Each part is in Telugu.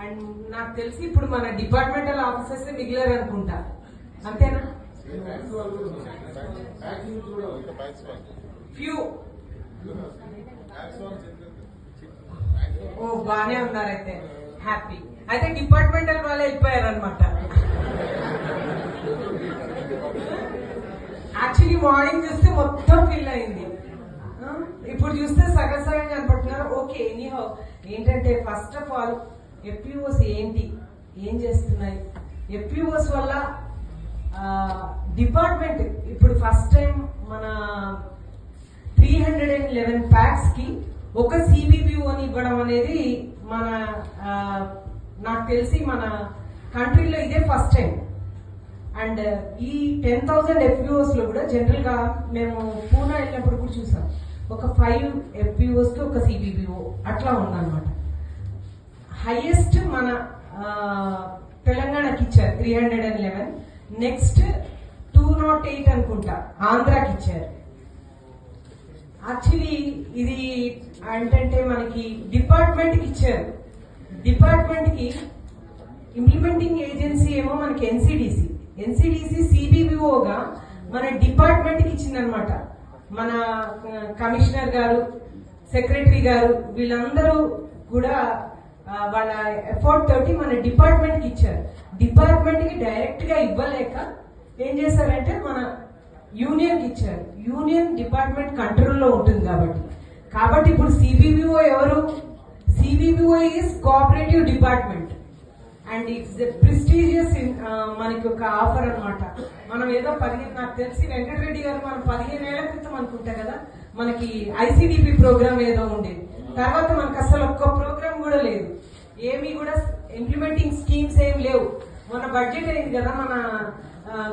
అండ్ నాకు తెలిసి ఇప్పుడు మన డిపార్ట్మెంటల్ ఆఫీసర్స్ మిగిలారు అనుకుంటా, అంతేనా? ఫ్యూ ఓ బానే ఉన్నారైతే, హ్యాపీ. అయితే డిపార్ట్మెంటల్ వాళ్ళే వెళ్ళిపోయారు అనమాట. యాక్చువల్లీ మార్నింగ్ చూస్తే మొత్తం ఫిల్ అయింది, ఇప్పుడు చూస్తే సగం సగం కనపడుతున్నారు. ఓకే, ఎనీహౌ ఏంటంటే ఫస్ట్ ఆఫ్ ఆల్ ఎఫ్పిఓస్ ఏంటి, ఏం చేస్తున్నాయి, ఎఫ్పిఓస్ వల్ల డిపార్ట్మెంట్ ఇప్పుడు ఫస్ట్ టైం మన 311 ప్యాక్స్ కి ఒక సిబిబిఓని ఇవ్వడం అనేది మన నాకు తెలిసి మన కంట్రీలో ఇదే ఫస్ట్ టైం. అండ్ ఈ 10,000 ఎఫ్పిఓస్ లో కూడా జనరల్ గా మేము పూనా వెళ్ళినప్పుడు కూడా చూసాం, ఒక 5 ఎఫ్పిఓస్ కి ఒక సిబిబిఓ అట్లా ఉందన్నమాట. హైయెస్ట్ మన తెలంగాణకి ఇచ్చారు 311, నెక్స్ట్ 208 అనుకుంటా ఆంధ్రాకి ఇచ్చారు. యాక్చువల్లీ ఇది ఏంటంటే మనకి డిపార్ట్మెంట్ కి ఇచ్చారు, డిపార్ట్మెంట్ కి ఇంప్లిమెంటింగ్ ఏజెన్సీ ఏమో మనకి ఎన్సిడిసి సిబిబిఓగా మన డిపార్ట్మెంట్ కి ఇచ్చిందనమాట. మన కమిషనర్ గారు, సెక్రటరీ గారు వీళ్ళందరూ కూడా వాళ్ళ ఎఫర్ట్ తోటి మన డిపార్ట్మెంట్ కి ఇచ్చారు. డిపార్ట్మెంట్ కి డైరెక్ట్ గా ఇవ్వలేక ఏం చేశారంటే మన యూనియన్ కి ఇచ్చారు. యూనియన్ డిపార్ట్మెంట్ కంట్రోల్లో ఉంటుంది కాబట్టి ఇప్పుడు సిబిబిఓ ఎవరు, CBBO is cooperative department and it's prestigious. మనకి ఒక ఆఫర్ అనమాట. మనం ఏదో 15, నాకు తెలిసి వెంకటరెడ్డి గారు మనం 15 ఏళ్ల క్రితం అనుకుంటా కదా మనకి ఐసిడిపి ప్రోగ్రామ్ ఏదో ఉండేది, తర్వాత మనకు అసలు ఒక్క ప్రోగ్రామ్ కూడా లేదు, ఏమీ కూడా ఇంప్లిమెంటింగ్ స్కీమ్స్ ఏం లేవు. మన బడ్జెట్ అయింది కదా, మన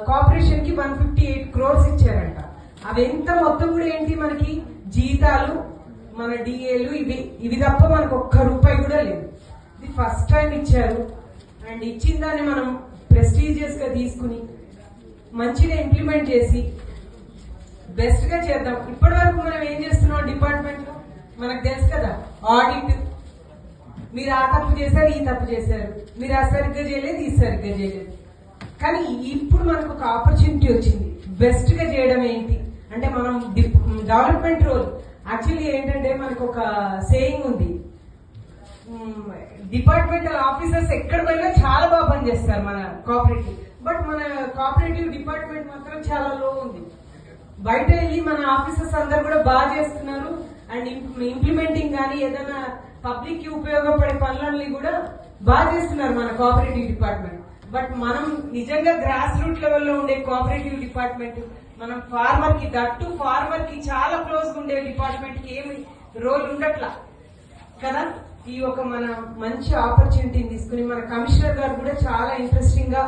కార్పొరేషన్ కి 158 crores ఇచ్చారంట. అవి ఎంత మొత్తం కూడా ఏంటి మనకి జీతాలు, మన డిఏలు ఇవి తప్ప మనకు ఒక్క రూపాయి కూడా లేదు. ఇది ఫస్ట్ టైం ఇచ్చారు. అండ్ ఇచ్చిన దాన్ని మనం ప్రెస్టీజియస్ గా తీసుకుని మంచిగా ఇంప్లిమెంట్ చేసి బెస్ట్ గా చేద్దాం. ఇప్పటి వరకు మనం ఏం చేస్తున్నాం డిపార్ట్మెంట్ లో మనకు తెలుసు కదా, ఆడిట్, మీరు ఆ తప్పు చేశారు, ఈ తప్పు చేశారు, మీరు ఆ సరిగ్గా చేయలేదు, ఈ సరిగ్గా చేయలేదు. కానీ ఇప్పుడు మనకు ఒక ఆపర్చునిటీ వచ్చింది, బెస్ట్ గా చేయడం ఏంటి అంటే మనం డెవలప్మెంట్ రోల్. యాక్చువల్లీ ఏంటంటే మనకు ఒక సేయింగ్ ఉంది, డిపార్ట్మెంటల్ ఆఫీసర్స్ ఎక్కడ పోయినా చాలా బాగా పనిచేస్తారు మన కోఆపరేటివ్, బట్ మన కోఆపరేటివ్ డిపార్ట్మెంట్ మాత్రం చాలా లో ఉంది. బయట వెళ్ళి మన ఆఫీసర్స్ అందరు కూడా బాగా చేస్తున్నారు అండ్ ఇంప్లిమెంటింగ్ కానీ ఏదైనా పబ్లిక్ కి ఉపయోగపడే పనులని కూడా బాగా చేస్తున్నారు మన కోఆపరేటివ్ డిపార్ట్మెంట్. బట్ మనం నిజంగా గ్రాస్ రూట్ లెవెల్లో ఉండే కోఆపరేటివ్ డిపార్ట్మెంట్, మనం ఫార్మర్ కి దట్టు ఫార్మర్ కి చాలా క్లోజ్ ఉండే డిపార్ట్మెంట్ కి ఏమి రోల్ ఉండట్లా కదా. ఈ ఒక మన మంచి ఆపర్చునిటీని తీసుకుని మన కమిషనర్ గారు కూడా చాలా ఇంట్రెస్టింగ్ గా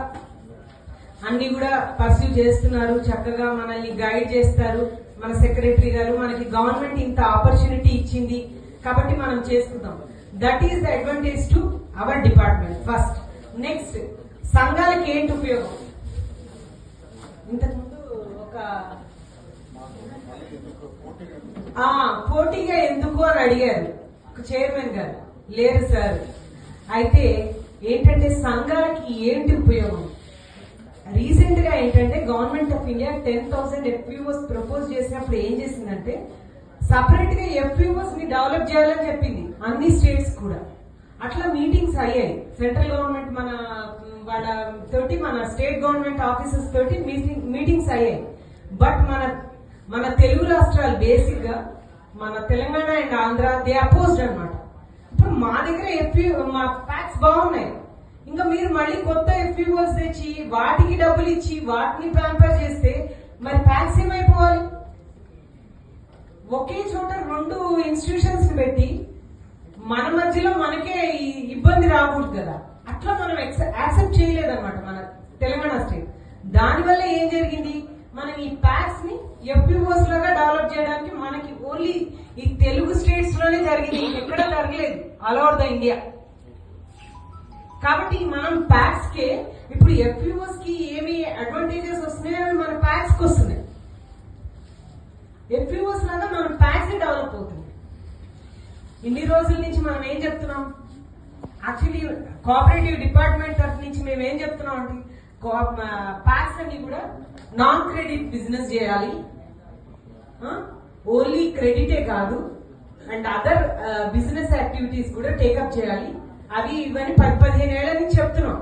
అన్ని కూడా పర్సూ చేస్తున్నారు, చక్కగా మనల్ని గైడ్ చేస్తారు. మన సెక్రటరీ గారు మనకి గవర్నమెంట్ ఇంత ఆపర్చునిటీ ఇచ్చింది కాబట్టి మనం చేసుకుందాం. That is the advantage to our department first. Next సంఘాలకి ఏంటి ఉపయోగం? ఇంతకుముందు ఒక పోటీగా ఎందుకు అని అడిగారు ఒక చైర్మన్ గారు, లేరు సార్. అయితే ఏంటంటే సంఘాలకి ఏంటి ఉపయోగం? రీసెంట్ గా ఏంటంటే government of India 10,000 FPOs propose చేసినప్పుడు ఏం చేసిందంటే సపరేట్ గా ఎఫ్పిఓస్ ని డెవలప్ చేయాలని చెప్పింది అన్ని స్టేట్స్ కూడా. అట్లా మీటింగ్స్ అయ్యాయి, సెంట్రల్ గవర్నమెంట్ మన వాళ్ళ తోటి మన స్టేట్ గవర్నమెంట్ ఆఫీసర్స్ తోటి మీటింగ్స్ అయ్యాయి. బట్ మన తెలుగు రాష్ట్రాలు బేసిక్ గా మన Telangana and Andhra they opposed అనమాట. ఇప్పుడు మా దగ్గర మా ప్యాక్స్ బాగున్నాయి, ఇంకా మీరు మళ్ళీ కొత్త ఎఫ్పిఓస్ తెచ్చి వాటికి డబ్బులు ఇచ్చి వాటిని ప్యాంపర్ చేస్తే మరి ప్యాక్స్ ఏమైపోవాలి? ఒకే చోట 2 ఇన్స్టిట్యూషన్స్ పెట్టి మన మధ్యలో మనకే ఇబ్బంది రాకూడదు కదా, అట్లా మనం యాక్సెప్ట్ చేయలేదన్నమాట మన తెలంగాణ స్టేట్. దానివల్ల ఏం జరిగింది, మనం ఈ ప్యాక్స్ ని ఎఫ్పిఓస్ లాగా డెవలప్ చేయడానికి మనకి ఓన్లీ ఈ తెలుగు స్టేట్స్ లోనే జరిగింది, ఎక్కడ జరగలేదు ఆల్ ఓవర్ ద ఇండియా. కాబట్టి మనం ప్యాక్స్ కే ఇప్పుడు ఎఫ్పిఓస్ కి ఏమి అడ్వాంటేజెస్ వస్తున్నాయో మన ప్యాక్స్ కి వస్తున్నాయి. ఎఫ్పిఓస్ లాగా మనం ప్యాక్స్ డెవలప్ అవుతుంది. ఇన్ని రోజుల నుంచి మనం ఏం చెప్తున్నాం, యాక్చువల్లీ కోఆపరేటివ్ డిపార్ట్మెంట్ తరఫు నుంచి మేము ఏం చెప్తున్నాం అంటే ప్యాక్స్ అన్ని కూడా నాన్ క్రెడిట్ బిజినెస్ చేయాలి, ఓన్లీ క్రెడిటే కాదు అండ్ అదర్ బిజినెస్ యాక్టివిటీస్ కూడా టేకప్ చేయాలి. అవి ఇవన్నీ 10-15 ఏళ్ల నుంచి చెప్తున్నాం.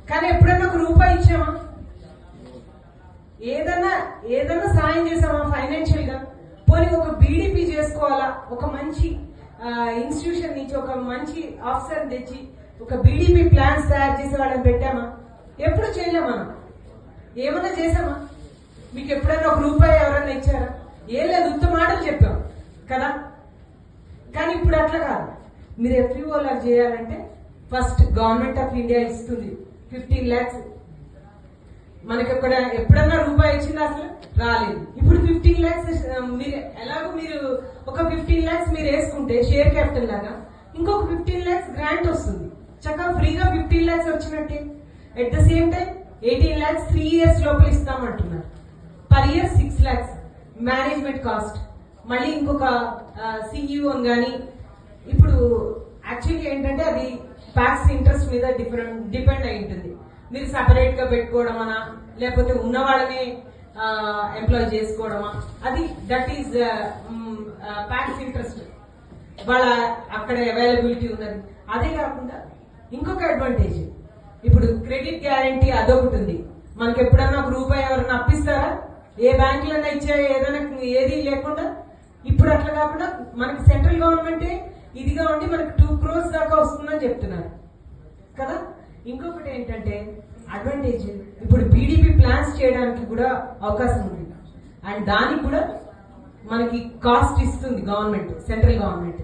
కానీ ఎప్పుడైనా ఒక రూపాయి ఇచ్చామా? ఏదన్నా సాయం చేసామా ఫైనాన్షియల్ గా? పోనీ ఒక బీడీపీ చేసుకోవాలా, ఒక మంచి ఇన్స్టిట్యూషన్ నుంచి ఒక మంచి ఆఫీసర్ తెచ్చి ఒక బీడీపీ ప్లాన్స్ తయారు చేసే వాళ్ళని పెట్టామా? ఎప్పుడు చేయలేమా? మనం ఏమన్నా చేసామా? మీకు ఎప్పుడైనా ఒక రూపాయి ఎవరైనా ఇచ్చారా? ఏం లేదు, ఉత్త మాటలు చెప్పాం కదా. కానీ ఇప్పుడు అట్లా కాదు. మీరు ఎఫ్ఈఓ లాగా చేయాలంటే ఫస్ట్ గవర్నమెంట్ ఆఫ్ ఇండియా ఇస్తుంది 15 lakhs. మనకి ఎప్పుడన్నా రూపాయి ఇచ్చింది అసలు రాలేదు. ఇప్పుడు 15 lakhs మీరు ఎలాగో మీరు ఒక 15 lakhs మీరు వేసుకుంటే షేర్ క్యాపిటల్ లాగా ఇంకొక 15 lakhs గ్రాంట్ వస్తుంది. చక్కగా ఫ్రీగా 15 lakhs వచ్చినట్టే. At the same time 18 lakhs 3 years లోపల ఇస్తామంటున్నారు. Per year 6 lakhs management cost. మళ్ళీ ఇంకొక సిఇఓ గానీ ఇప్పుడు యాక్చువల్లీ ఏంటంటే అది ప్యాక్స్ ఇంట్రెస్ట్ మీద డిపెండ్ అయి ఉంటుంది. మీరు సపరేట్ గా పెట్టుకోవడమనా లేకపోతే ఉన్న వాళ్ళని ఎంప్లాయ్ చేసుకోవడమా, అది దట్ ఈస్ ప్యాక్స్ ఇంట్రెస్ట్. వాళ్ళ అక్కడ అవైలబిలిటీ ఉన్నది. అదే కాకుండా ఇంకొక అడ్వాంటేజ్, ఇప్పుడు క్రెడిట్ గ్యారంటీ అదొకటి ఉంది. మనకి ఎప్పుడన్నా ఒక రూపాయి ఎవరైనా అప్పిస్తారా? ఏ బ్యాంకులన్నా ఇచ్చే ఏదైనా ఏది లేకుండా. ఇప్పుడు అట్లా కాకుండా మనకి సెంట్రల్ గవర్నమెంటే ఇదిగా ఉండి మనకి 2 crores దాకా వస్తుందని చెప్తున్నారు కదా. ఇంకొకటి ఏంటంటే అడ్వాంటేజ్, ఇప్పుడు బీడీపీ ప్లాన్స్ చేయడానికి కూడా అవకాశం ఉంది. అండ్ దానికి కూడా మనకి కాస్ట్ ఇస్తుంది గవర్నమెంట్, సెంట్రల్ గవర్నమెంట్.